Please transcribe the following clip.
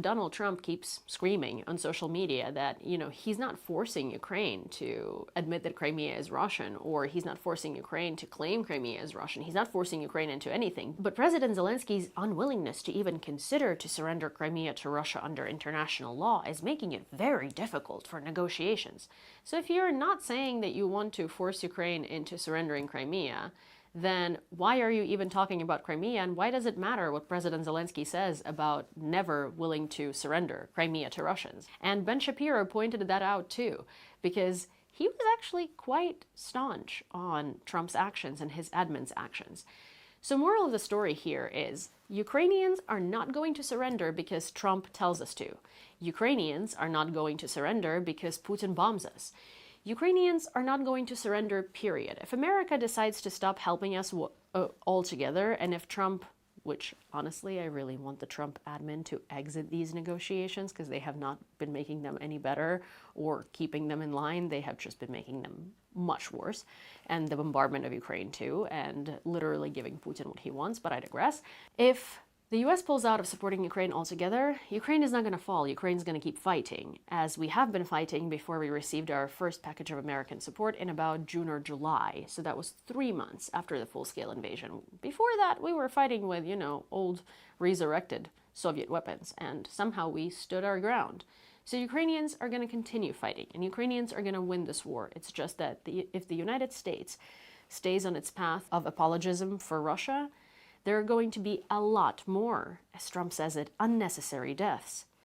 Donald Trump keeps screaming on social media that, he's not forcing Ukraine to admit that Crimea is Russian, or he's not forcing Ukraine to claim Crimea as Russian. He's not forcing Ukraine into anything. But President Zelensky's unwillingness to even consider to surrender Crimea to Russia under international law is making it very difficult for negotiations. So if you're not saying that you want to force Ukraine into surrendering Crimea, then why are you even talking about Crimea, and why does it matter what President Zelensky says about never willing to surrender Crimea to Russians? And Ben Shapiro pointed that out too, because he was actually quite staunch on Trump's actions and his admin's actions. So moral of the story here is Ukrainians are not going to surrender because Trump tells us to. Ukrainians are not going to surrender because Putin bombs us. Ukrainians are not going to surrender, period. If America decides to stop helping us altogether, and if Trump, which honestly I really want the Trump admin to exit these negotiations because they have not been making them any better or keeping them in line, they have just been making them much worse. And the bombardment of Ukraine too, and literally giving Putin what he wants, but I digress. If the US pulls out of supporting Ukraine altogether, Ukraine is not going to fall. Ukraine's going to keep fighting, as we have been fighting before we received our first package of American support in about June or July. So that was 3 months after the full-scale invasion. Before that, we were fighting with, old resurrected Soviet weapons, and somehow we stood our ground. So Ukrainians are going to continue fighting, and Ukrainians are going to win this war. It's just that if the United States stays on its path of apologism for Russia, there are going to be a lot more, as Trump says it, unnecessary deaths.